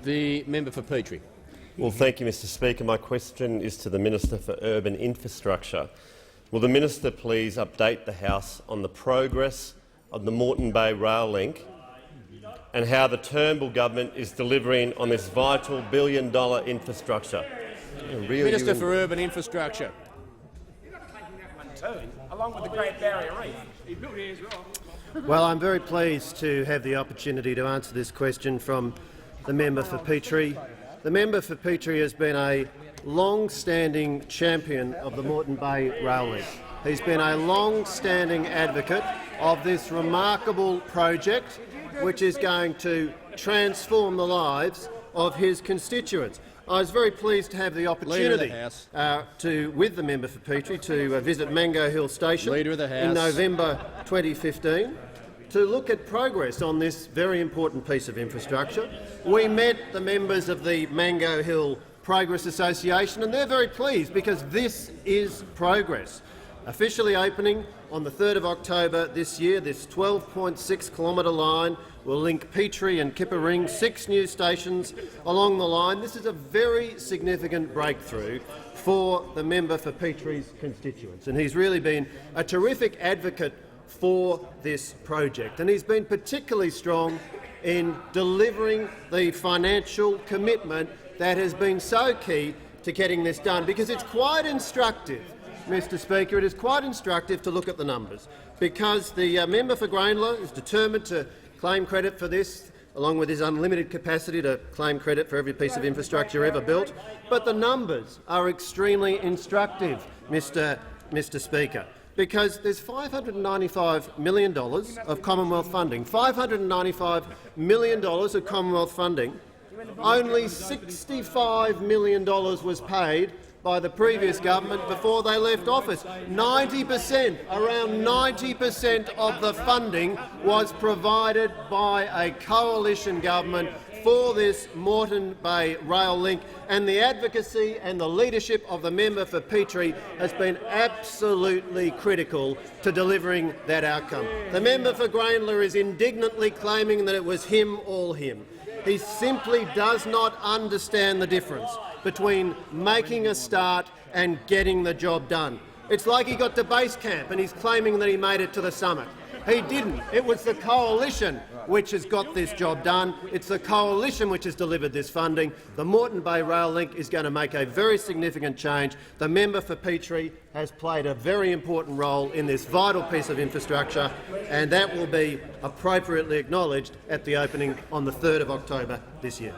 The member for Petrie. Well, thank you, Mr Speaker. My question is to the Minister for Urban Infrastructure. Will the minister please update the House on the progress of the Moreton Bay Rail Link and how the Turnbull Government is delivering on this vital billion-dollar infrastructure? Minister for Urban Infrastructure. Along with the Great Barrier Reef. Well, I'm very pleased to have the opportunity to answer this question from the member for Petrie. The member for Petrie has been a long-standing champion of the Moreton Bay Rail Link. He's been a long-standing advocate of this remarkable project, which is going to transform the lives of his constituents. I was very pleased to have the opportunity with the member for Petrie to visit Mango Hill Station in November 2015 to look at progress on this very important piece of infrastructure. We met the members of the Mango Hill Progress Association, and they're very pleased because this is progress. Officially opening on the 3rd of October this year, this 12.6-kilometre line will link Petrie and Kippa-Ring, 6 new stations along the line. This is a very significant breakthrough for the member for Petrie's constituents, and he's really been a terrific advocate for this project, and he's been particularly strong in delivering the financial commitment that has been so key to getting this done, because it's quite instructive, Mr Speaker, it is quite instructive to look at the numbers, because the member for Grayndler is determined to claim credit for this, along with his unlimited capacity to claim credit for every piece of infrastructure ever built. But the numbers are extremely instructive, Mr Speaker, because there's $595 million of Commonwealth funding. $595 million of Commonwealth funding. Only $65 million was paid by the previous government before they left office. 90%, around 90% of the funding was provided by a coalition government for this Moreton Bay Rail Link, and the advocacy and the leadership of the member for Petrie has been absolutely critical to delivering that outcome. The member for Grayndler is indignantly claiming that it was him, all him. He simply does not understand the difference between making a start and getting the job done. It's like he got to base camp and he's claiming that he made it to the summit. He didn't. It was the coalition which has got this job done. It's the coalition which has delivered this funding. The Moreton Bay Rail Link is going to make a very significant change. The member for Petrie has played a very important role in this vital piece of infrastructure, and that will be appropriately acknowledged at the opening on the 3rd of October this year.